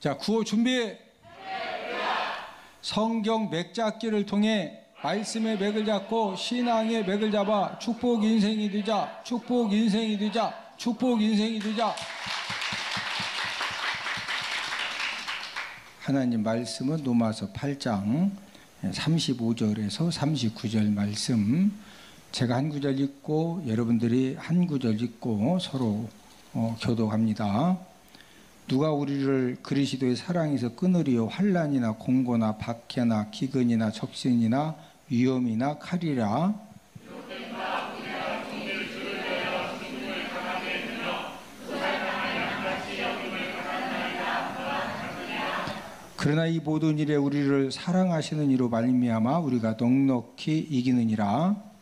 자, 구호 준비. 성경 맥잡기를 통해 말씀의 맥을 잡고 신앙의 맥을 잡아 축복 인생이 되자. 축복 인생이 되자. 축복 인생이 되자. 하나님 말씀은 로마서 8장 35절에서 39절 말씀, 제가 한 구절 읽고 여러분들이 한 구절 읽고 서로 교독합니다. 누가 우리를 그리스도의 사랑에서 끊으리요? 환난이나 공고나 박해나 기근이나 적신이나 위험이나 칼이라. 그러나 이 모든 일에 우리를 사랑하시는 이로 말미암아 우리가 넉넉히 이기느니라.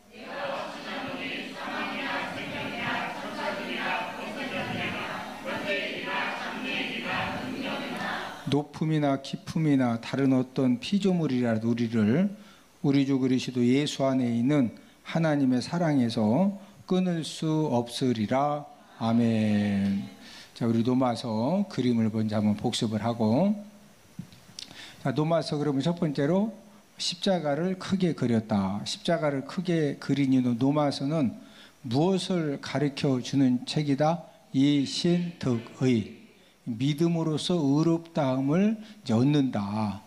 높음이나 깊음이나 다른 어떤 피조물이라도 우리를 우리 주 그리스도 예수 안에 있는 하나님의 사랑에서 끊을 수 없으리라. 아멘. 자, 우리 로마서 그림을 먼저 한번 복습을 하고, 자, 로마서 그러면 첫 번째로 십자가를 크게 그렸다. 십자가를 크게 그린 이유는 로마서는 무엇을 가르쳐 주는 책이다? 이신득의 믿음으로써 의롭다함을 얻는다.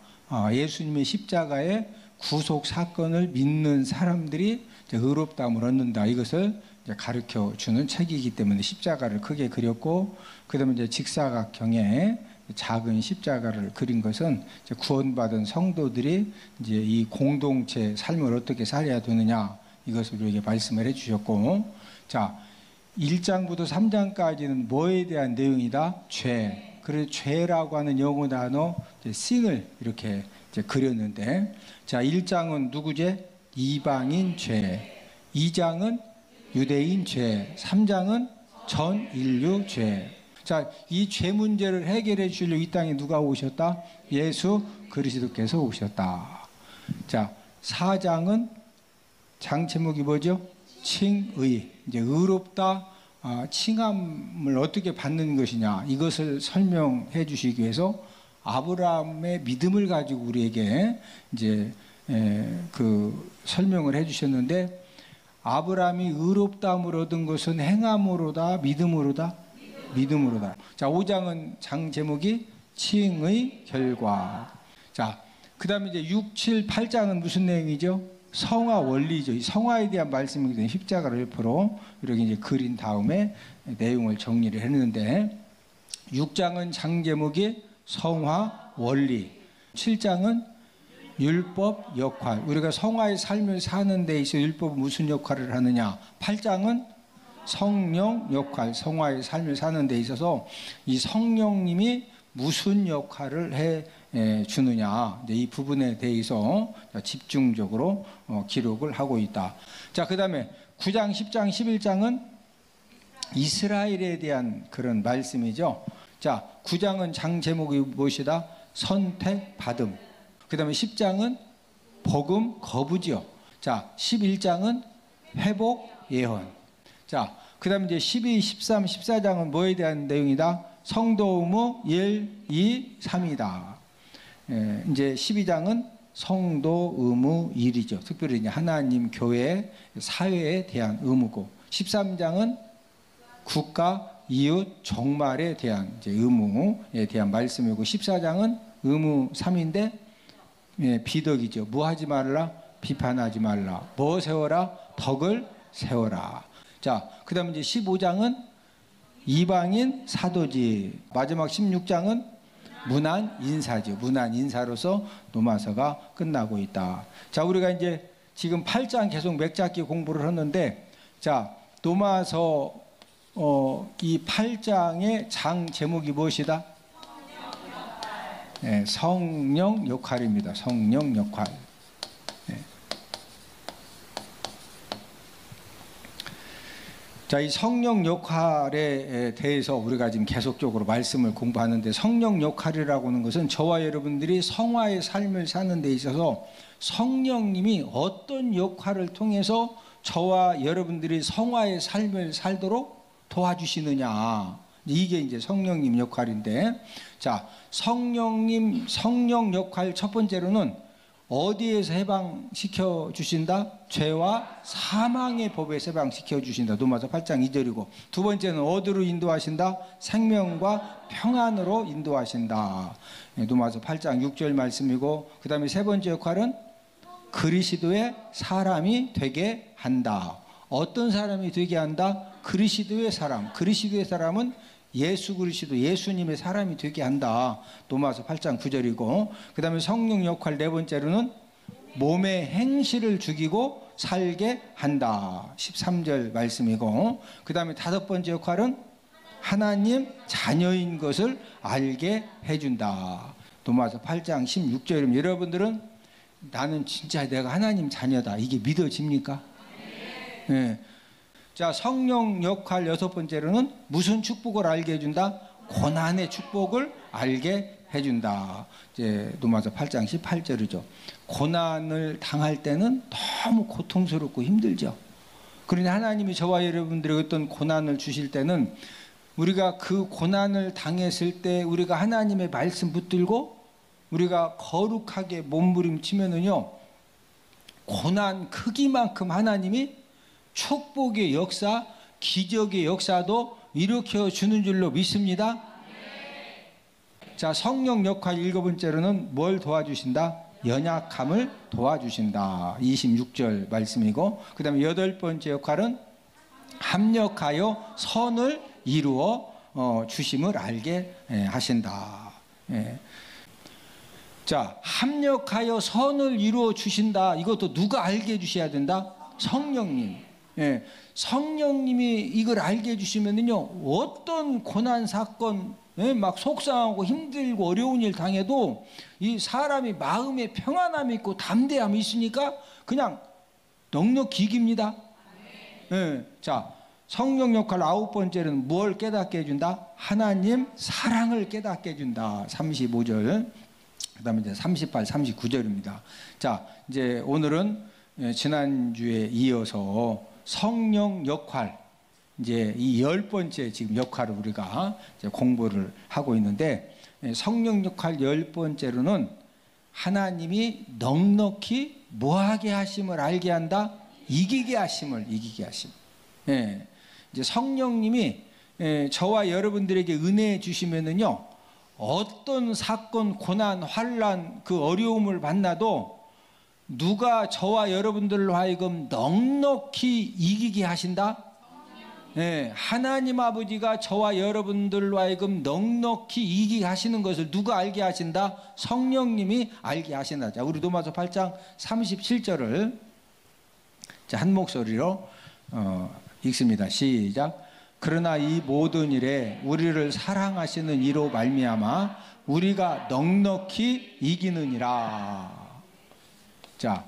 예수님의 십자가의 구속 사건을 믿는 사람들이 의롭다함을 얻는다. 이것을 가르쳐 주는 책이기 때문에 십자가를 크게 그렸고, 그 다음에 이제 직사각형의 작은 십자가를 그린 것은 구원받은 성도들이 이제 이 공동체 삶을 어떻게 살아야 되느냐, 이것을 우리에게 말씀을 해주셨고, 자, 1장부터 3장까지는 뭐에 대한 내용이다? 죄. 그래서 죄라고 하는 영어 단어 sin을 이렇게 이제 그렸는데, 자, 1장은 누구죄? 이방인 죄. 2장은 유대인 죄. 3장은 전 인류 죄. 자, 이 죄 문제를 해결해 주려고 이 땅에 누가 오셨다? 예수 그리스도께서 오셨다. 자, 4장은 장 제목이 뭐죠? 칭의. 이제 의롭다, 칭함을 어떻게 받는 것이냐, 이것을 설명해 주시기 위해서 아브라함의 믿음을 가지고 우리에게 이제 그 설명을 해 주셨는데, 아브라함이 의롭다함을 얻은 것은 행함으로다, 믿음으로다? 믿음으로다. 자, 5장은 장 제목이 칭의 결과. 자, 그 다음에 이제 6, 7, 8장은 무슨 내용이죠? 성화 원리죠. 이 성화에 대한 말씀이기 때문에 십자가를 옆으로 이렇게 이제 그린 다음에 내용을 정리를 했는데, 6장은 장 제목이 성화 원리, 7장은 율법 역할. 우리가 성화의 삶을 사는 데 있어 율법은 무슨 역할을 하느냐. 8장은 성령 역할, 성화의 삶을 사는 데 있어서 이 성령님이 무슨 역할을 해 주느냐, 이 부분에 대해서 집중적으로 기록을 하고 있다. 자, 그 다음에 9장, 10장, 11장은 이스라엘에 대한 그런 말씀이죠. 자, 9장은 장 제목이 무엇이다? 선택받음. 그 다음에 10장은 복음 거부지요. 자, 11장은 회복 예언. 자, 그 다음에 이제 12, 13, 14장은 뭐에 대한 내용이다? 성도 의무 1, 2, 3이다. 이제 12장은 성도 의무 1이죠. 특별히 이제 하나님 교회 사회에 대한 의무고, 13장은 국가 이웃 종말에 대한 이제 의무에 대한 말씀이고, 14장은 의무 3인데 비덕이죠. 뭐 하지 말라? 비판하지 말라. 뭐 세워라? 덕을 세워라. 자, 그 다음에 이제 15장은 이방인 사도지. 마지막 16장은 문안 인사죠. 문안 인사로서 로마서가 끝나고 있다. 자, 우리가 이제 지금 8장 계속 맥잡기 공부를 했는데, 자, 로마서 이 8장의 장 제목이 무엇이다? 네, 성령 역할입니다. 성령 역할. 네. 자, 이 성령 역할에 대해서 우리가 지금 계속적으로 말씀을 공부하는데, 성령 역할이라고 하는 것은 저와 여러분들이 성화의 삶을 사는 데 있어서 성령님이 어떤 역할을 통해서 저와 여러분들이 성화의 삶을 살도록 도와주시느냐, 이게 이제 성령님 역할인데, 자, 성령 역할 첫 번째로는 어디에서 해방시켜 주신다? 죄와 사망의 법에서 해방시켜 주신다. 로마서 8장 2절이고, 두 번째는 어디로 인도하신다? 생명과 평안으로 인도하신다. 로마서 8장 6절 말씀이고, 그 다음에 세 번째 역할은 그리스도의 사람이 되게 한다. 어떤 사람이 되게 한다? 그리스도의 사람. 그리스도의 사람은 예수 그리스도, 예수님의 사람이 되게 한다. 로마서 8장 9절이고, 그 다음에 성령 역할 네 번째로는 몸의 행실을 죽이고 살게 한다. 13절 말씀이고, 그 다음에 다섯 번째 역할은 하나님 자녀인 것을 알게 해준다. 로마서 8장 16절이면 여러분들은 나는 진짜 내가 하나님 자녀다, 이게 믿어집니까? 네. 자, 성령 역할 여섯 번째로는 무슨 축복을 알게 해준다? 고난의 축복을 알게 해준다. 이제 로마서 8장 18절이죠. 고난을 당할 때는 너무 고통스럽고 힘들죠. 그러니 하나님이 저와 여러분들에게 어떤 고난을 주실 때는 우리가 그 고난을 당했을 때 우리가 하나님의 말씀 붙들고 우리가 거룩하게 몸부림치면은요, 고난 크기만큼 하나님이 축복의 역사, 기적의 역사도 일으켜 주는 줄로 믿습니다. 자, 성령 역할 일곱 번째로는 뭘 도와주신다? 연약함을 도와주신다. 26절 말씀이고, 그 다음에 여덟 번째 역할은 합력하여 선을 이루어 주심을 알게 하신다. 자, 합력하여 선을 이루어 주신다. 이것도 누가 알게 해주셔야 된다? 성령님. 성령님이 이걸 알게 해주시면은요, 어떤 고난 사건, 막 속상하고 힘들고 어려운 일 당해도 이 사람이 마음에 평안함이 있고 담대함이 있으니까 그냥 넉넉히 이깁니다. 자, 성령 역할 아홉 번째는 뭘 깨닫게 해준다? 하나님 사랑을 깨닫게 해준다. 35절. 그 다음에 이제 38, 39절입니다. 자, 이제 오늘은 지난주에 이어서 성령 역할, 이제 이 열 번째 지금 역할을 우리가 이제 공부를 하고 있는데, 성령 역할 열 번째로는 하나님이 넉넉히 뭐하게 하심을 알게 한다? 이기게 하심을, 이기게 하심. 이제 성령님이 저와 여러분들에게 은혜 주시면은요, 어떤 사건, 고난, 환난, 그 어려움을 만나도 누가 저와 여러분들로 하여금 넉넉히 이기게 하신다? 하나님 아버지가 저와 여러분들로 하여금 넉넉히 이기게 하시는 것을 누가 알게 하신다? 성령님이 알게 하신다. 자, 우리 로마서 8장 37절을 한 목소리로 읽습니다. 시작. 그러나 이 모든 일에 우리를 사랑하시는 이로 말미암아 우리가 넉넉히 이기느니라. 자,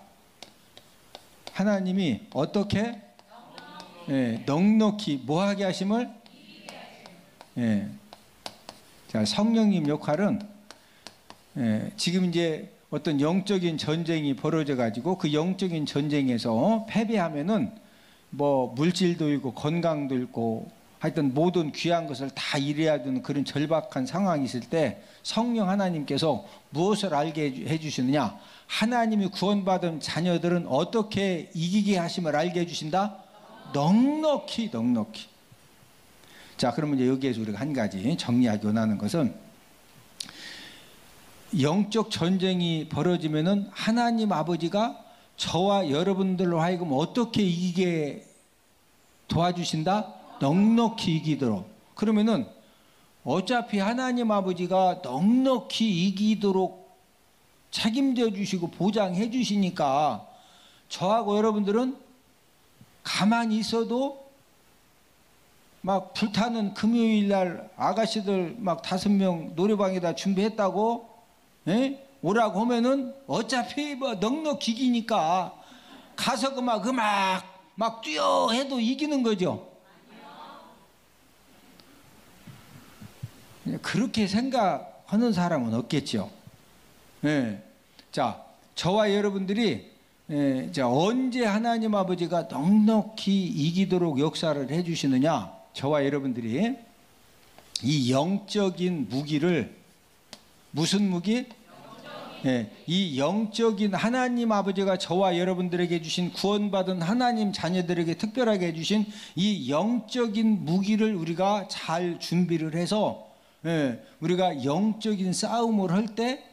하나님이 어떻게 넉넉히 뭐하게 하심을? 자, 성령님 역할은 지금 이제 어떤 영적인 전쟁이 벌어져 가지고 그 영적인 전쟁에서 패배하면은 뭐 물질도 잃고 건강도 잃고 하여튼 모든 귀한 것을 다 잃어야 되는 그런 절박한 상황이 있을 때 성령 하나님께서 무엇을 알게 해주시느냐? 하나님이 구원받은 자녀들은 어떻게 이기게 하심을 알게 해주신다? 넉넉히, 넉넉히. 자, 그러면 이제 여기에서 우리가 한 가지 정리하기 원하는 것은, 영적 전쟁이 벌어지면은 하나님 아버지가 저와 여러분들로 하여금 어떻게 이기게 도와주신다? 넉넉히 이기도록. 그러면은 어차피 하나님 아버지가 넉넉히 이기도록 책임져 주시고 보장해 주시니까 저하고 여러분들은 가만히 있어도 막 불타는 금요일 날 아가씨들 막 5명 노래방에다 준비했다고 오라고 하면은 어차피 뭐 넉넉히 이기니까 가서 그 막 뛰어 해도 이기는 거죠. 그렇게 생각하는 사람은 없겠죠. 자, 저와 여러분들이 자, 언제 하나님 아버지가 넉넉히 이기도록 역사를 해주시느냐? 저와 여러분들이 이 영적인 무기를 무슨 무기? 예, 이 영적인 하나님 아버지가 저와 여러분들에게 주신 구원받은 하나님 자녀들에게 특별하게 주신 이 영적인 무기를 우리가 잘 준비를 해서 우리가 영적인 싸움을 할 때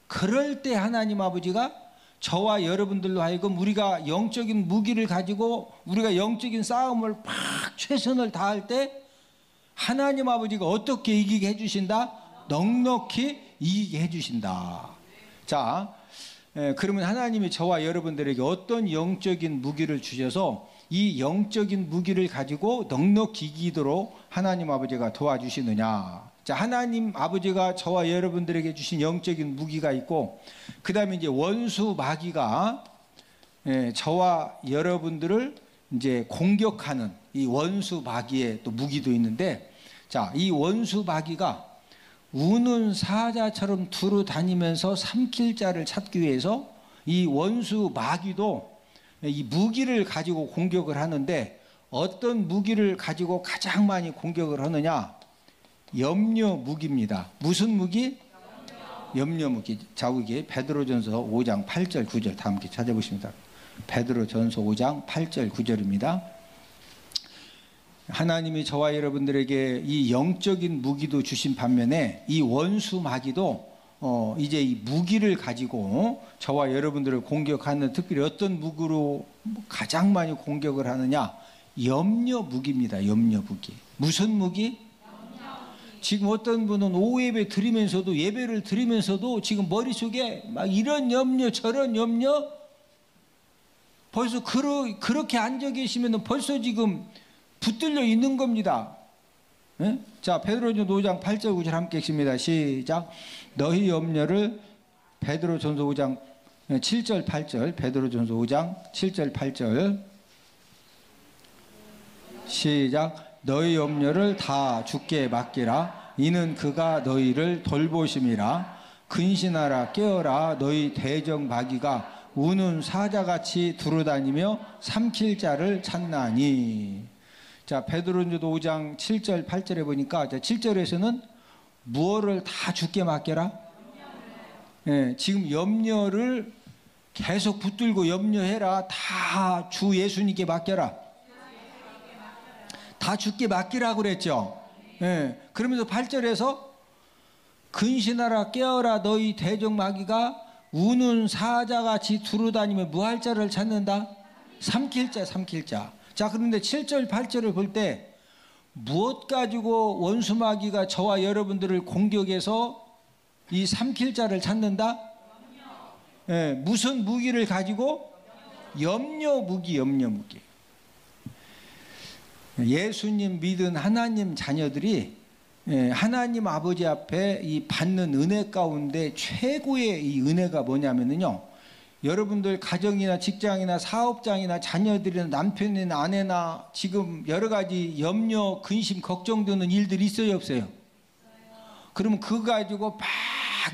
그럴 때 하나님 아버지가 저와 여러분들로 하여금 우리가 영적인 무기를 가지고 우리가 영적인 싸움을 막 최선을 다할 때 하나님 아버지가 어떻게 이기게 해주신다? 넉넉히 이기게 해주신다. 자, 그러면 하나님이 저와 여러분들에게 어떤 영적인 무기를 주셔서 이 영적인 무기를 가지고 넉넉히 이기도록 하나님 아버지가 도와주시느냐. 자, 하나님 아버지가 저와 여러분들에게 주신 영적인 무기가 있고, 그 다음에 이제 원수 마귀가 저와 여러분들을 이제 공격하는 이 원수 마귀의 또 무기도 있는데, 자, 이 원수 마귀가 우는 사자처럼 두루 다니면서 삼킬 자를 찾기 위해서 이 원수 마귀도 이 무기를 가지고 공격을 하는데, 어떤 무기를 가지고 가장 많이 공격을 하느냐? 염려 무기입니다. 무슨 무기? 염려 무기. 자국이 베드로전서 5장 8절 9절 다 함께 찾아보십니다. 베드로전서 5장 8절 9절입니다. 하나님이 저와 여러분들에게 이 영적인 무기도 주신 반면에 이 원수 마귀도 이제 이 무기를 가지고 저와 여러분들을 공격하는, 특별히 어떤 무기로 가장 많이 공격을 하느냐? 염려 무기입니다. 염려 무기. 무슨 무기? 지금 어떤 분은 오후 예배 드리면서도, 예배를 드리면서도 지금 머릿속에 막 이런 염려 저런 염려, 벌써 그렇게 앉아 계시면 벌써 지금 붙들려 있는 겁니다. 네? 자, 베드로전서 5장 8절 9절 함께 읽습니다. 시작. 너희 염려를, 베드로전서 5장 7절 8절, 베드로전서 5장 7절 8절 시작. 너희 염려를 다 주께 맡기라. 이는 그가 너희를 돌보심이라. 근신하라 깨어라. 너희 대적 마귀가 우는 사자같이 두루다니며 삼킬 자를 찾나니. 자, 베드로전서 5장 7절 8절에 보니까, 자, 7절에서는 무엇을 다 주께 맡겨라? 지금 염려를 계속 붙들고 염려해라. 다 주 예수님께 맡겨라. 다 주께 맡기라고 그랬죠. 그러면서 8절에서 근신하라 깨어라. 너희 대적 마귀가 우는 사자같이 두루다니며 무할 자를 찾는다. 삼킬 자, 삼킬 자. 자, 그런데 7절 8절을 볼 때 무엇 가지고 원수 마귀가 저와 여러분들을 공격해서 이 삼킬 자를 찾는다? 무슨 무기를 가지고? 염려 무기, 염려 무기. 예수님 믿은 하나님 자녀들이 하나님 아버지 앞에 이 받는 은혜 가운데 최고의 이 은혜가 뭐냐면요, 여러분들 가정이나 직장이나 사업장이나 자녀들이나 남편이나 아내나 지금 여러 가지 염려, 근심, 걱정되는 일들이 있어요, 없어요? 그러면 그거 가지고 막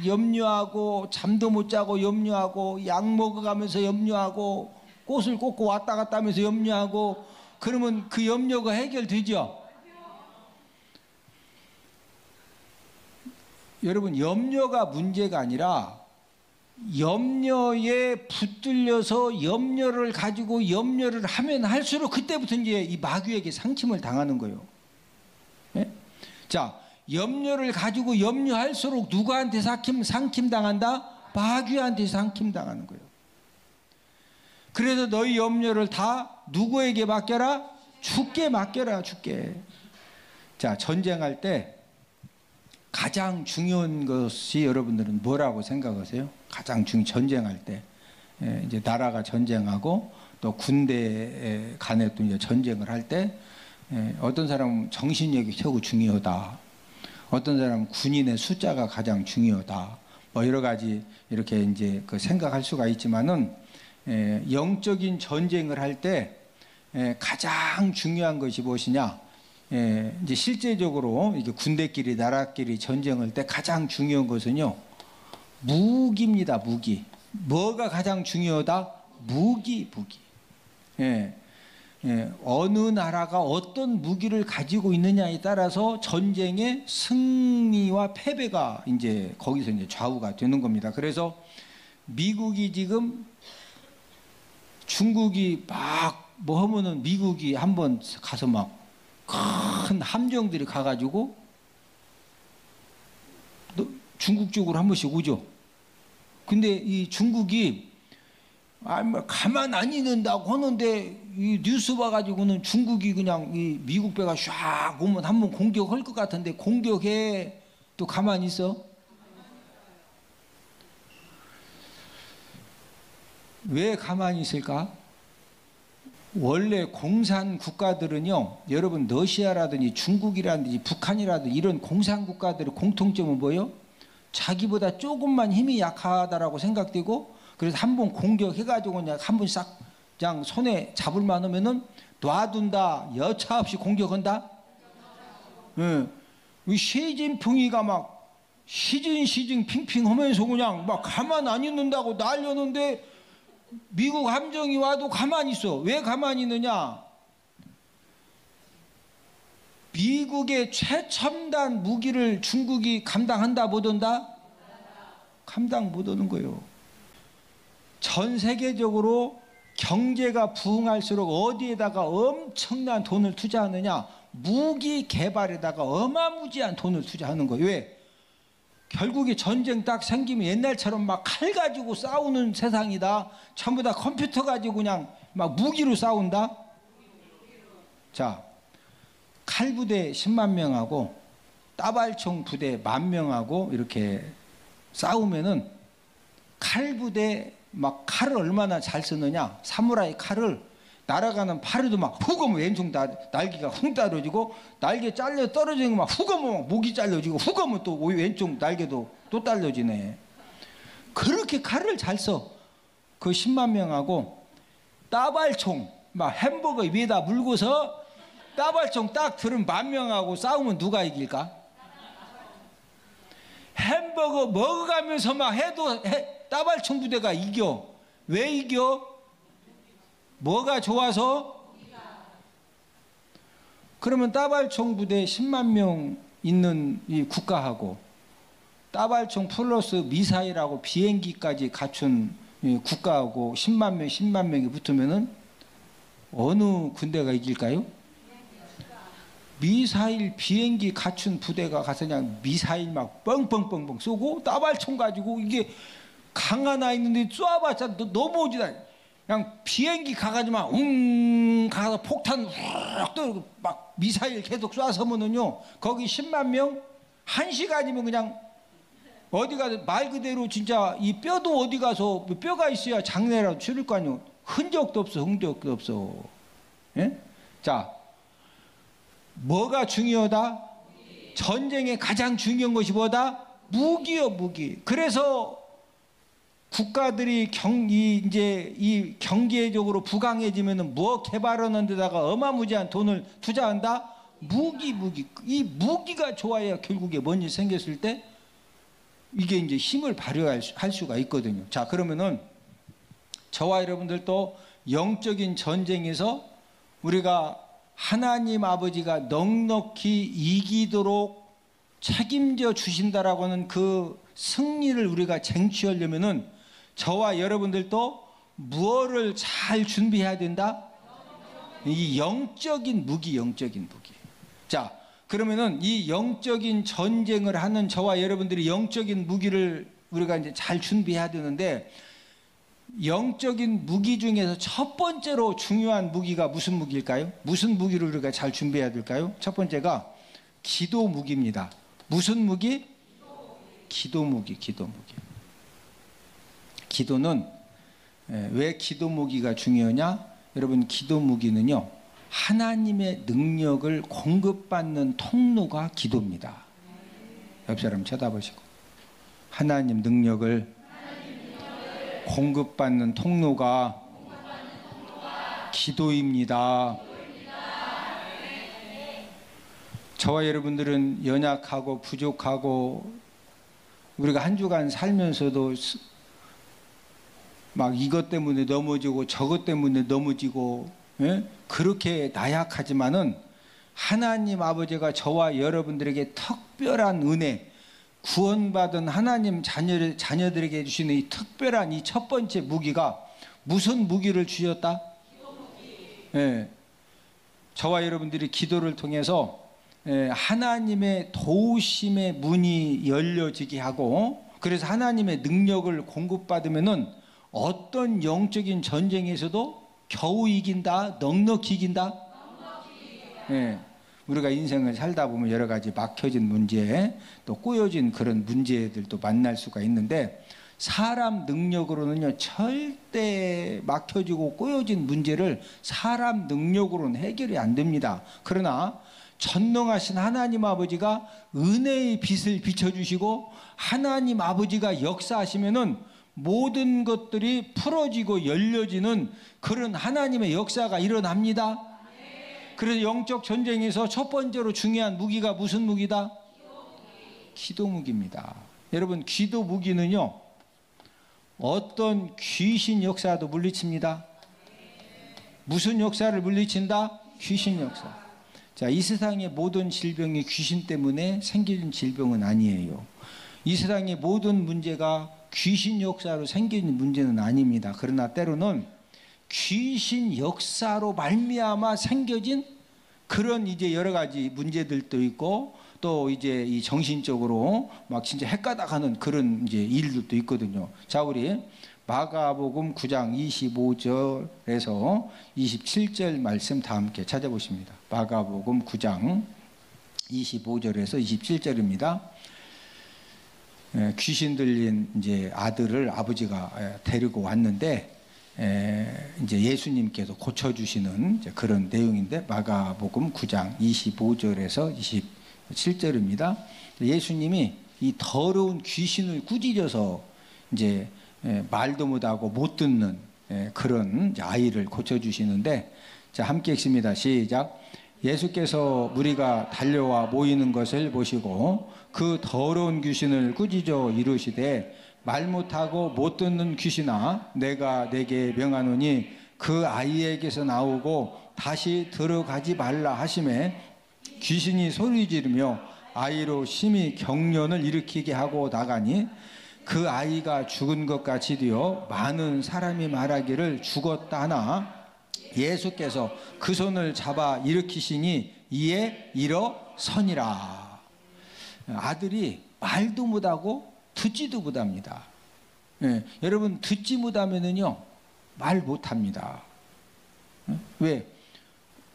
염려하고 잠도 못 자고 염려하고 약 먹어가면서 염려하고 꽃을 꽂고 왔다 갔다 하면서 염려하고, 그러면 그 염려가 해결되죠? 여러분, 염려가 문제가 아니라 염려에 붙들려서 염려를 가지고 염려를 하면 할수록 그때부터 이제 이 마귀에게 상침을 당하는 거예요. 네? 자, 염려를 가지고 염려할수록 누구한테 상침 당한다? 마귀한테 상침 당하는 거예요. 그래서 너희 염려를 다 누구에게 맡겨라? 주께 맡겨라, 주께. 자, 전쟁할 때 가장 중요한 것이 여러분들은 뭐라고 생각하세요? 가장 전쟁할 때 이제 나라가 전쟁하고 또 군대 간에 또 이제 전쟁을 할 때 어떤 사람은 정신력이 최고 중요하다. 어떤 사람은 군인의 숫자가 가장 중요하다. 뭐 여러 가지 이렇게 이제 그 생각할 수가 있지만은 영적인 전쟁을 할 때 가장 중요한 것이 무엇이냐? 이제 실제적으로 이게 군대끼리 나라끼리 전쟁할 때 가장 중요한 것은요, 무기입니다. 무기. 뭐가 가장 중요하다? 무기. 어느 나라가 어떤 무기를 가지고 있느냐에 따라서 전쟁의 승리와 패배가 이제 거기서 이제 좌우가 되는 겁니다. 그래서 미국이 지금 중국이 막 뭐 하면은 미국이 한번 가서 막 큰 함정들이 가가지고 중국 쪽으로 한 번씩 오죠. 근데 이 중국이 뭐 가만 안 있는다고 하는데 이 뉴스 봐가지고는 중국이 그냥 이 미국 배가 샥 오면 한번 공격할 것 같은데 공격해 또 가만히 있어? 왜 가만히 있을까? 원래 공산 국가들은요, 여러분 러시아라든지 중국이라든지 북한이라든지 이런 공산 국가들의 공통점은 뭐예요? 자기보다 조금만 힘이 약하다라고 생각되고, 그래서 한번 공격해가지고 그냥 한번 싹 그냥 손에 잡을 만하면은 놔둔다, 여차 없이 공격한다. 시진핑이가 막 시진 핑핑 하면서 그냥 막 가만 안 있는다고 날렸는데 미국 함정이 와도 가만히 있어. 왜 가만히 있느냐? 미국의 최첨단 무기를 중국이 감당한다 못한다? 감당 못하는 거예요. 전 세계적으로 경제가 부흥할수록 어디에다가 엄청난 돈을 투자하느냐? 무기 개발에다가 어마무지한 돈을 투자하는 거예요. 왜? 결국에 전쟁 딱 생기면 옛날처럼 막 칼 가지고 싸우는 세상이다. 전부 다 컴퓨터 가지고 그냥 막 무기로 싸운다. 자, 칼부대 10만 명하고 따발총 부대 10,000명하고 이렇게 싸우면은 칼부대 막 칼을 얼마나 잘 쓰느냐. 사무라이 칼을 날아가는 파리도 막 훅 오면 왼쪽 날개가 훅 떨어지고, 날개 잘려 떨어지는 거 막 훅 오면 막 목이 잘려지고, 훅 오면 또 왼쪽 날개도 또 떨어지네. 그렇게 칼을 잘 써. 그 10만 명하고 따발총 막 햄버거 위에다 물고서 따발총 딱 들은 10,000명하고 싸우면 누가 이길까? 햄버거 먹어가면서 막 해도 따발총 부대가 이겨. 왜 이겨? 뭐가 좋아서? 그러면 따발총 부대 10만 명 있는 이 국가하고 따발총 플러스 미사일하고 비행기까지 갖춘 이 국가하고 10만 명이 붙으면은 어느 군대가 이길까요? 미사일 비행기 갖춘 부대가 가서 그냥 미사일 막 뻥뻥뻥뻥 쏘고, 따발총 가지고 이게 강 하나 있는데 쏴봤자 넘어오지다. 그냥 비행기 가가지고만 가서 폭탄 훅 떠 막 미사일 계속 쏴서면은요, 거기 10만 명 1시간이면 그냥 어디 가서 말 그대로 진짜 이 뼈도 어디 가서 뼈가 있어야 장례라도 치를 거 아니에요. 흔적도 없어. 예? 자, 뭐가 중요하다? 전쟁에 가장 중요한 것이 뭐다? 무기요, 무기. 그래서 국가들이 이제 경제적으로 부강해지면은 뭐 개발하는 데다가 어마무지한 돈을 투자한다? 무기. 이 무기가 좋아야 결국에 뭔 일 생겼을 때 이게 이제 힘을 발휘할 수가 있거든요. 자, 그러면은 저와 여러분들도 영적인 전쟁에서 우리가 하나님 아버지가 넉넉히 이기도록 책임져 주신다라고 하는 그 승리를 우리가 쟁취하려면은 저와 여러분들도 무엇을 잘 준비해야 된다? 이 영적인 무기. 자, 그러면은 이 영적인 전쟁을 하는 저와 여러분들이 영적인 무기를 우리가 이제 잘 준비해야 되는데, 영적인 무기 중에서 첫 번째로 중요한 무기가 무슨 무기일까요? 무슨 무기를 우리가 잘 준비해야 될까요? 첫 번째가 기도 무기입니다. 무슨 무기? 기도 무기. 기도는 왜 기도 무기가 중요하냐? 여러분, 기도 무기는요, 하나님의 능력을 공급받는 통로가 기도입니다. 옆 사람 쳐다보시고, 하나님 능력을 공급받는 통로가 기도입니다. 저와 여러분들은 연약하고 부족하고 우리가 한 주간 살면서도 막 이것 때문에 넘어지고 저것 때문에 넘어지고, 예? 그렇게 나약하지만은 하나님 아버지가 저와 여러분들에게 특별한 은혜, 구원받은 하나님 자녀들에게 주시는 이 특별한 이 첫 번째 무기가 무슨 무기를 주셨다? 예. 저와 여러분들이 기도를 통해서 하나님의 도우심의 문이 열려지게 하고, 그래서 하나님의 능력을 공급받으면은 어떤 영적인 전쟁에서도 겨우 이긴다, 넉넉히 이긴다. 예. 우리가 인생을 살다 보면 여러 가지 막혀진 문제, 또 꼬여진 그런 문제들도 만날 수가 있는데, 사람 능력으로는요 절대 막혀지고 꼬여진 문제를 사람 능력으로는 해결이 안 됩니다. 그러나 전능하신 하나님 아버지가 은혜의 빛을 비춰주시고 하나님 아버지가 역사하시면은 모든 것들이 풀어지고 열려지는 그런 하나님의 역사가 일어납니다. 그래서 영적 전쟁에서 첫 번째로 중요한 무기가 무슨 무기다? 기도 무기입니다. 여러분, 기도 무기는요 어떤 귀신 역사도 물리칩니다. 무슨 역사를 물리친다? 귀신 역사. 자, 이 세상의 모든 질병이 귀신 때문에 생긴 질병은 아니에요. 이 세상의 모든 문제가 귀신 역사로 생긴 문제는 아닙니다. 그러나 때로는 귀신 역사로 말미암아 생겨진 그런 이제 여러 가지 문제들도 있고, 또 이제 이 정신적으로 막 진짜 헷가닥하는 그런 이제 일들도 있거든요. 자, 우리 마가복음 9장 25절에서 27절 말씀 다 함께 찾아보십니다. 마가복음 9장 25절에서 27절입니다. 귀신 들린 이제 아들을 아버지가 데리고 왔는데 이제 예수님께서 고쳐주시는 이제 그런 내용인데, 마가복음 9장 25절에서 27절입니다. 예수님이 이 더러운 귀신을 꾸짖어서 이제 말도 못하고 못 듣는 그런 아이를 고쳐주시는데, 자, 함께 읽습니다. 시작. 예수께서 무리가 달려와 모이는 것을 보시고 그 더러운 귀신을 꾸짖어 이르시되, 말 못하고 못 듣는 귀신아, 내가 내게 명하노니 그 아이에게서 나오고 다시 들어가지 말라 하시매, 귀신이 소리 지르며 아이로 심히 경련을 일으키게 하고 나가니 그 아이가 죽은 것 같이 되어 많은 사람이 말하기를 죽었다 하나 예수께서 그 손을 잡아 일으키시니 이에 일어서니라. 아들이 말도 못하고 듣지도 못합니다. 여러분, 듣지 못하면은요 말 못합니다. 왜?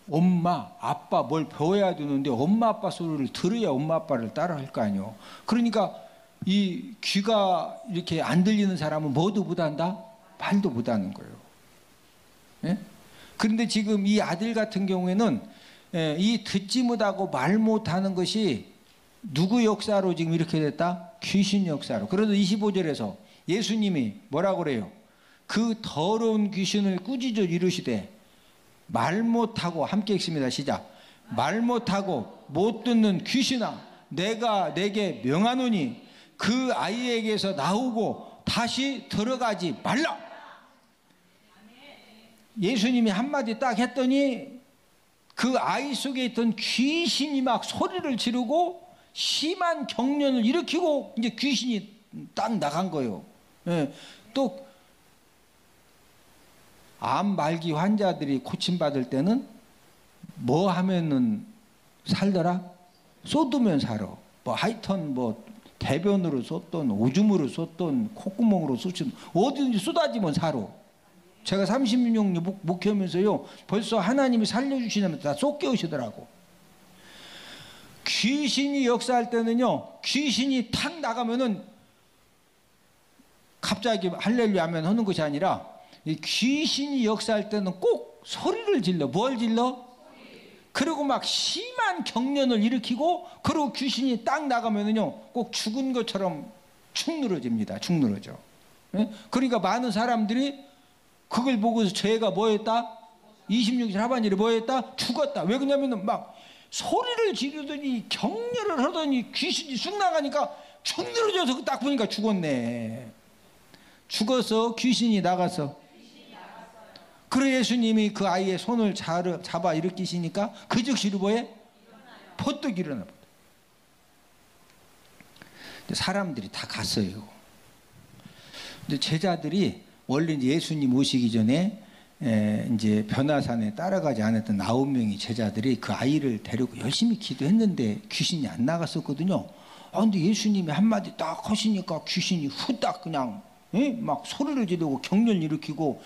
엄마, 아빠 뭘 배워야 되는데 엄마, 아빠 소리를 들어야 엄마, 아빠를 따라할 거 아니에요. 그러니까 이 귀가 이렇게 안 들리는 사람은 뭐도 못한다? 말도 못하는 거예요. 예? 그런데 지금 이 아들 같은 경우에는 이 듣지 못하고 말 못하는 것이 누구 역사로 지금 이렇게 됐다? 귀신 역사로. 그래서 25절에서 예수님이 뭐라고 그래요? 그 더러운 귀신을 꾸짖어 이르시되, 말 못하고, 함께 읽습니다. 시작. 말 못하고 못 듣는 귀신아, 내가 내게 명하노니 그 아이에게서 나오고 다시 들어가지 말라. 예수님이 한마디 딱 했더니 그 아이 속에 있던 귀신이 막 소리를 지르고 심한 경련을 일으키고 이제 귀신이 딱 나간 거예요. 예. 또 암 말기 환자들이 고침받을 때는 뭐 하면은 살더라? 쏟으면 살아. 뭐 하여튼 뭐 대변으로 쏟던 오줌으로 쏟던 콧구멍으로 쏟든 어디든지 쏟아지면 살아. 제가 36년 목회하면서요 벌써 하나님이 살려주시냐면 다 쏟겨오시더라고. 귀신이 역사할 때는요, 귀신이 탁 나가면은 갑자기 할렐루야 하면 하는 것이 아니라, 이 귀신이 역사할 때는 꼭 소리를 질러. 뭘 질러? 그리고 막 심한 경련을 일으키고, 그리고 귀신이 딱 나가면은요 꼭 죽은 것처럼 축 늘어집니다. 축 늘어져. 예? 그러니까 많은 사람들이 그걸 보고서 죄가 뭐였다? 26절 하반절에 뭐였다? 죽었다. 왜 그러냐면은 막 소리를 지르더니 경련을 하더니 귀신이 쑥 나가니까 축 늘어져서 딱 보니까 죽었네. 죽어서 귀신이 나가서 그래 예수님이 그 아이의 손을 잡아 일으키시니까 그 즉시로 뭐해? 퍼뜩 일어나. 사람들이 다 갔어요. 근데 제자들이 원래 예수님 오시기 전에 이제 변화산에 따라가지 않았던 9명의 제자들이 그 아이를 데리고 열심히 기도했는데 귀신이 안 나갔었거든요. 근데 예수님이 한마디 딱 하시니까 귀신이 후딱 그냥 막 소리를 지르고 경련을 일으키고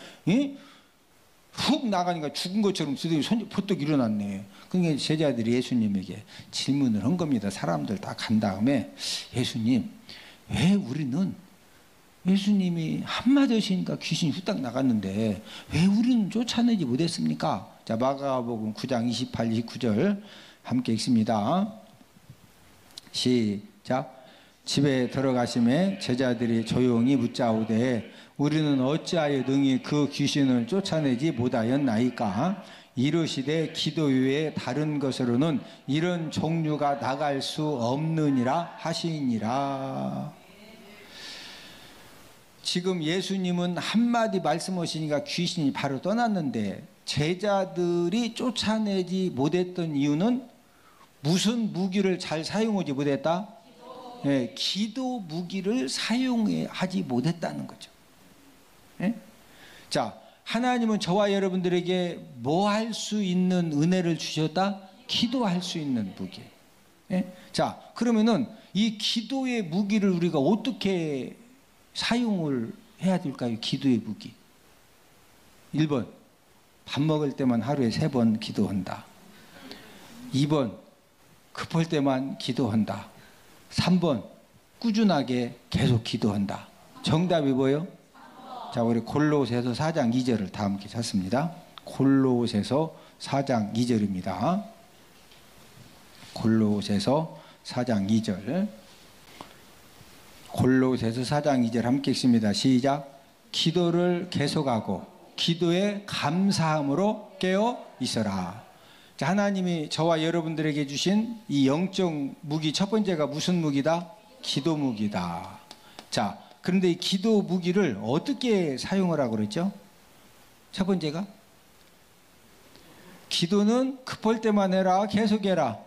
훅 나가니까 죽은 것처럼 손이 퍼뜩 일어났네. 그러니까 제자들이 예수님에게 질문을 한 겁니다. 사람들 다 간 다음에 예수님, 왜 우리는 예수님이 한마디 하시니까 귀신이 후딱 나갔는데 왜 우리는 쫓아내지 못했습니까? 자, 마가복음 9장 28, 29절 함께 읽습니다. 시작. 집에 들어가심에 제자들이 조용히 묻자오되 우리는 어찌하여 능히 그 귀신을 쫓아내지 못하였나이까? 이르시되 기도 외에 다른 것으로는 이런 종류가 나갈 수 없느니라 하시니라. 지금 예수님은 한마디 말씀하시니까 귀신이 바로 떠났는데 제자들이 쫓아내지 못했던 이유는 무슨 무기를 잘 사용하지 못했다? 네, 기도 무기를 사용하지 못했다는 거죠. 네? 자, 하나님은 저와 여러분들에게 뭐 할 수 있는 은혜를 주셨다? 기도할 수 있는 무기. 네? 자, 그러면은 이 기도의 무기를 우리가 어떻게 사용을 해야 될까요? 기도의 무기. 1번, 밥 먹을 때만 하루에 3번 기도한다. 2번, 급할 때만 기도한다. 3번, 꾸준하게 계속 기도한다. 정답이 뭐예요? 자, 우리 골로새서 4장 2절을 다 함께 찾습니다. 골로새서 4장 2절입니다. 골로새서 4장 2절. 골로새서 4장 2절 함께 읽습니다. 시작. 기도를 계속하고 기도에 감사함으로 깨어 있어라. 자, 하나님이 저와 여러분들에게 주신 이 영적 무기 첫 번째가 무슨 무기다? 기도 무기다. 자, 그런데 이 기도 무기를 어떻게 사용을 하고 그랬죠? 첫 번째가 기도는 급할 때만 해라, 계속해라.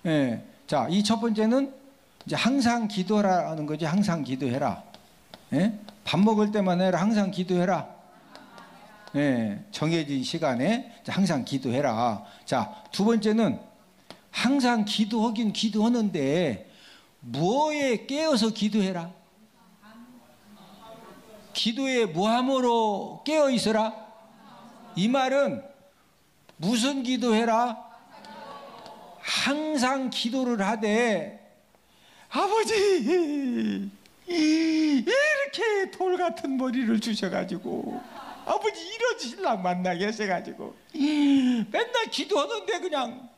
예. 자, 이 첫 번째는 이제 항상 기도하라는 거지. 항상 기도해라. 예? 밥 먹을 때만 해라. 항상 기도해라. 예. 정해진 시간에 항상 기도해라. 자, 두 번째는 항상 기도하긴 기도하는데 뭐에 깨어서 기도해라. 기도에 무함으로 깨어 있어라. 이 말은 무슨 기도해라? 항상 기도를 하되 아버지 이렇게 돌 같은 머리를 주셔가지고 아버지 이런 신랑 만나게 하셔가지고 맨날 기도하는데 그냥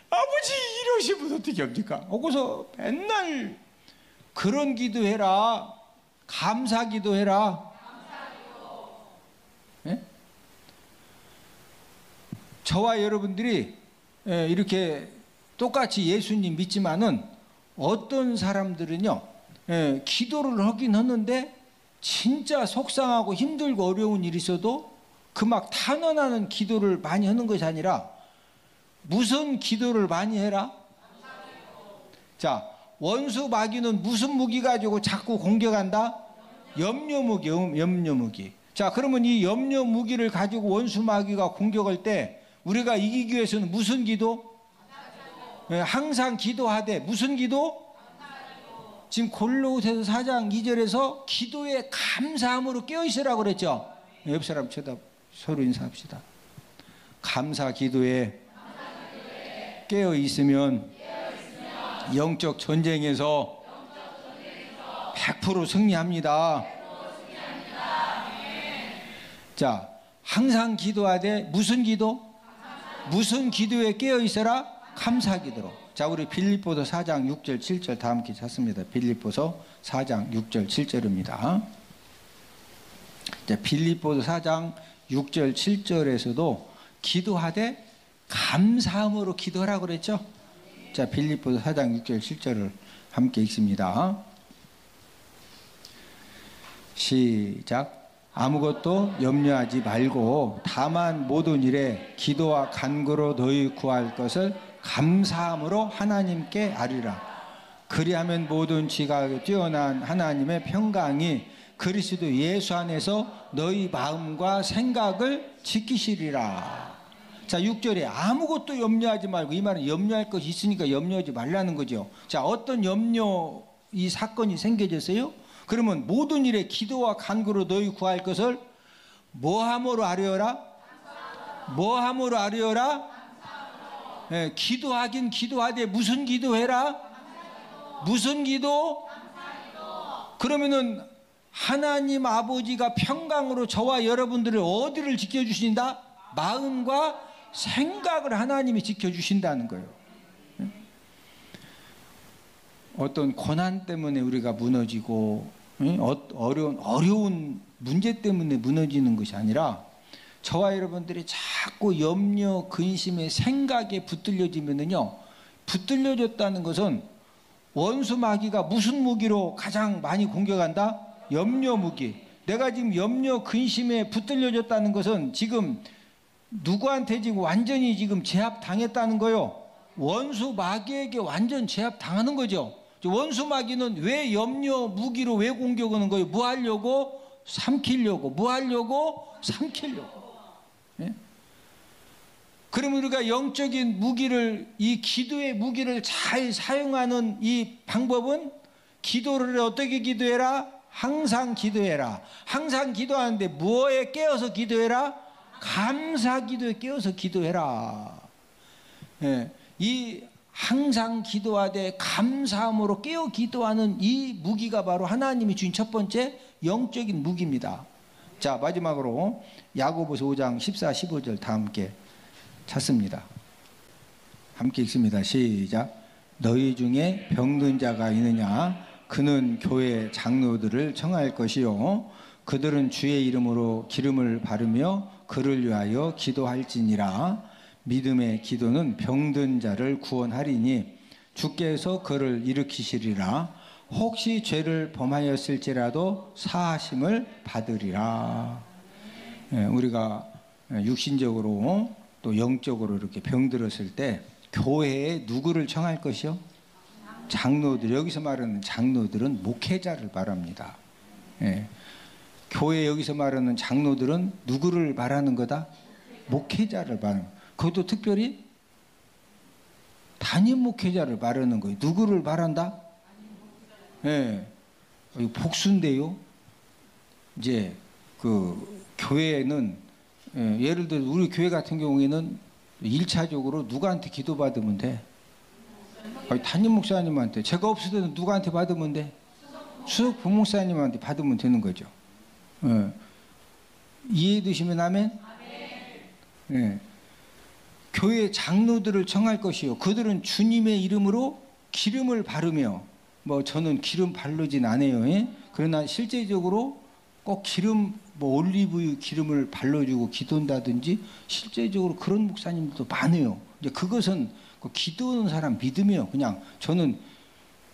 아버지 이러시면 어떻게 합니까? 거기서 맨날 그런 기도해라. 감사 기도해라. 예? 저와 여러분들이 이렇게 똑같이 예수님 믿지만은 어떤 사람들은요, 기도를 하긴 하는데 진짜 속상하고 힘들고 어려운 일이 있어도 그 막 탄원하는 기도를 많이 하는 것이 아니라 무슨 기도를 많이 해라? 자, 원수 마귀는 무슨 무기 가지고 자꾸 공격한다? 염려 무기, 염려 무기. 자, 그러면 이 염려 무기를 가지고 원수 마귀가 공격할 때 우리가 이기기 위해서는 무슨 기도? 항상 기도하되 무슨 기도? 지금 골로새서 4장 2절에서 기도에 감사함으로 깨어있으라고 그랬죠. 옆 사람 쳐다 서로 인사합시다. 감사 기도에 깨어있으면 영적 전쟁에서 100% 승리합니다. 자, 항상 기도하되 무슨 기도? 무슨 기도에 깨어있어라? 감사 기도로. 자, 우리 빌립보서 4장 6절 7절 다 함께 찾습니다. 빌립보서 4장 6절 7절입니다. 자, 빌립보서 4장 6절 7절에서도 기도하되 감사함으로 기도하라고 그랬죠. 자, 빌립보서 4장 6절 7절을 함께 읽습니다. 시작. 아무것도 염려하지 말고 다만 모든 일에 기도와 간구로 너희 구할 것을 감사함으로 하나님께 아뢰라. 그리하면 모든 지각에 뛰어난 하나님의 평강이 그리스도 예수 안에서 너희 마음과 생각을 지키시리라. 자, 6절에 아무것도 염려하지 말고, 이 말은 염려할 것이 있으니까 염려하지 말라는 거죠. 자, 어떤 염려, 이 사건이 생겨졌어요? 그러면 모든 일에 기도와 간구로 너희 구할 것을 뭐함으로 아뢰어라? 뭐함으로 아뢰어라? 예, 기도하긴 기도하되 무슨 기도해라? 무슨 기도? 그러면은 하나님 아버지가 평강으로 저와 여러분들을 어디를 지켜주신다? 마음과 생각을 하나님이 지켜주신다는 거예요. 어떤 고난 때문에 우리가 무너지고 어려운 문제 때문에 무너지는 것이 아니라 저와 여러분들이 자꾸 염려, 근심의 생각에 붙들려지면은요, 붙들려졌다는 것은 원수 마귀가 무슨 무기로 가장 많이 공격한다? 염려 무기. 내가 지금 염려, 근심에 붙들려졌다는 것은 지금 누구한테 지금 완전히 지금 제압당했다는 거요. 원수 마귀에게 완전 제압당하는 거죠. 원수 마귀는 왜 염려 무기로 왜 공격하는 거예요? 뭐 하려고? 삼키려고. 뭐 하려고? 삼키려고. 예? 그러면 우리가 영적인 무기를, 이 기도의 무기를 잘 사용하는 이 방법은 기도를 어떻게 기도해라? 항상 기도해라. 항상 기도하는데 뭐에 깨어서 기도해라? 감사 기도에 깨어서 기도해라. 예. 이 항상 기도하되 감사함으로 깨어 기도하는 이 무기가 바로 하나님이 주신 첫 번째 영적인 무기입니다. 자, 마지막으로 야고보서 5장 14, 15절 다 함께 찾습니다. 함께 읽습니다. 시작. 너희 중에 병든 자가 있느냐? 그는 교회 장로들을 청할 것이요, 그들은 주의 이름으로 기름을 바르며 그를 위하여 기도할지니라. 믿음의 기도는 병든 자를 구원하리니 주께서 그를 일으키시리라. 혹시 죄를 범하였을지라도 사하심을 받으리라. 우리가 육신적으로 또 영적으로 이렇게 병들었을 때 교회에 누구를 청할 것이요? 장로들. 여기서 말하는 장로들은 목회자를 말합니다. 교회 여기서 말하는 장로들은 누구를 말하는 거다? 목회자를 말합니다. 그것도 특별히 담임 목회자를 말하는 거예요. 누구를 말한다? 예, 복수인데요. 이제 그 교회는 예를 들어 우리 교회 같은 경우에는 1차적으로 누구한테 기도받으면 돼? 담임 목사님한테. 제가 없을 때는 누구한테 받으면 돼? 수석 부목사님한테 받으면 되는 거죠. 이해해 두시면 아멘? 예. 교회 장로들을 청할 것이요, 그들은 주님의 이름으로 기름을 바르며, 뭐 저는 기름 바르진 않아요. 예? 그러나 실제적으로 꼭 기름, 뭐 올리브유 기름을 발라주고 기도한다든지 실제적으로 그런 목사님들도 많아요. 이제 그것은 그 기도하는 사람 믿으며 그냥 저는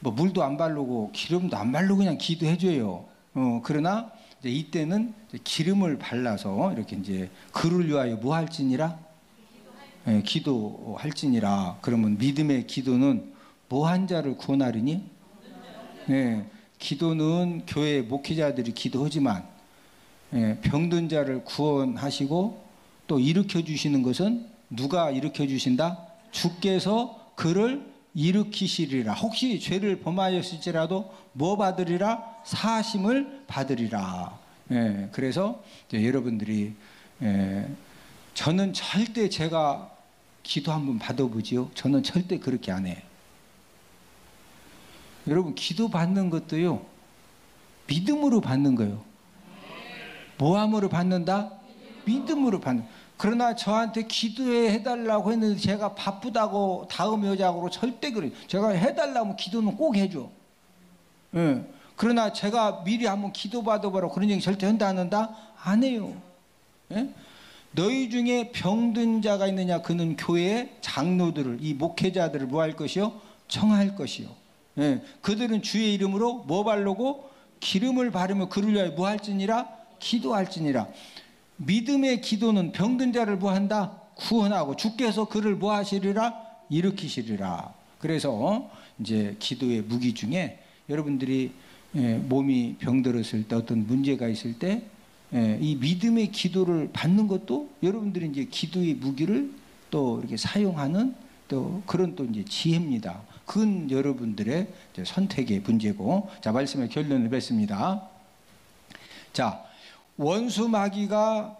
뭐 물도 안 바르고 기름도 안 바르고 그냥 기도해줘요. 그러나 이제 이때는 이제 기름을 발라서 이렇게 이제 그를 위하여 뭐 할지니라? 예, 기도할지니라. 그러면 믿음의 기도는 뭐 한 자를 구원하리니? 예, 기도는 교회 목회자들이 기도하지만 병든 자를 구원하시고 또 일으켜 주시는 것은 누가 일으켜 주신다? 주께서 그를 일으키시리라. 혹시 죄를 범하였을지라도 뭐 받으리라? 사하심을 받으리라. 그래서 여러분들이 저는 절대 제가 기도 한번 받아보지요. 저는 절대 그렇게 안 해요. 여러분, 기도 받는 것도요, 믿음으로 받는 거예요. 뭐함으로 받는다? 믿음으로 받는. 그러나 저한테 기도해 해달라고 했는데 제가 바쁘다고 다음 여자하고 절대 그래요. 제가 해달라면 기도는 꼭 해줘. 그러나 제가 미리 한번 기도 받아보라 그런 얘기 절대 한다 안 한다? 안 해요. 너희 중에 병든 자가 있느냐? 그는 교회의 장로들을, 이 목회자들을 뭐 할 것이요? 청할 것이요. 그들은 주의 이름으로 뭐 바르고 기름을 바르며 그를 위하여 뭐 할지니라? 기도할지니라. 믿음의 기도는 병든 자를 뭐한다? 구원하고 주께서 그를 뭐하시리라? 일으키시리라. 그래서 이제 기도의 무기 중에 여러분들이 몸이 병들었을 때 어떤 문제가 있을 때 이 믿음의 기도를 받는 것도 여러분들이 이제 기도의 무기를 또 이렇게 사용하는 또 그런 또 이제 지혜입니다. 그건 여러분들의 선택의 문제고. 자, 말씀의 결론을 맺습니다. 자, 원수 마귀가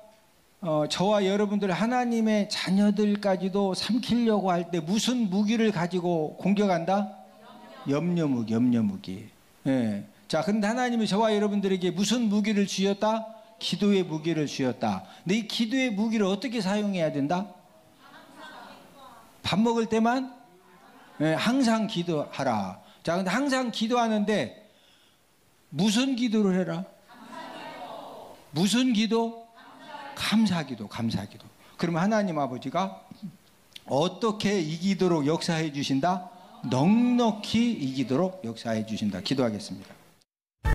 저와 여러분들 하나님의 자녀들까지도 삼키려고 할 때 무슨 무기를 가지고 공격한다? 염려무기, 염려무기. 예. 자, 그런데 하나님이 저와 여러분들에게 무슨 무기를 주셨다? 기도의 무기를 주셨다. 근데 이 기도의 무기를 어떻게 사용해야 된다? 밥 먹을 때만? 예, 항상 기도하라. 자, 근데 항상 기도하는데 무슨 기도를 해라? 무슨 기도? 감사기도, 감사기도. 그러면 하나님 아버지가 어떻게 이기도록 역사해 주신다? 넉넉히 이기도록 역사해 주신다. 기도하겠습니다.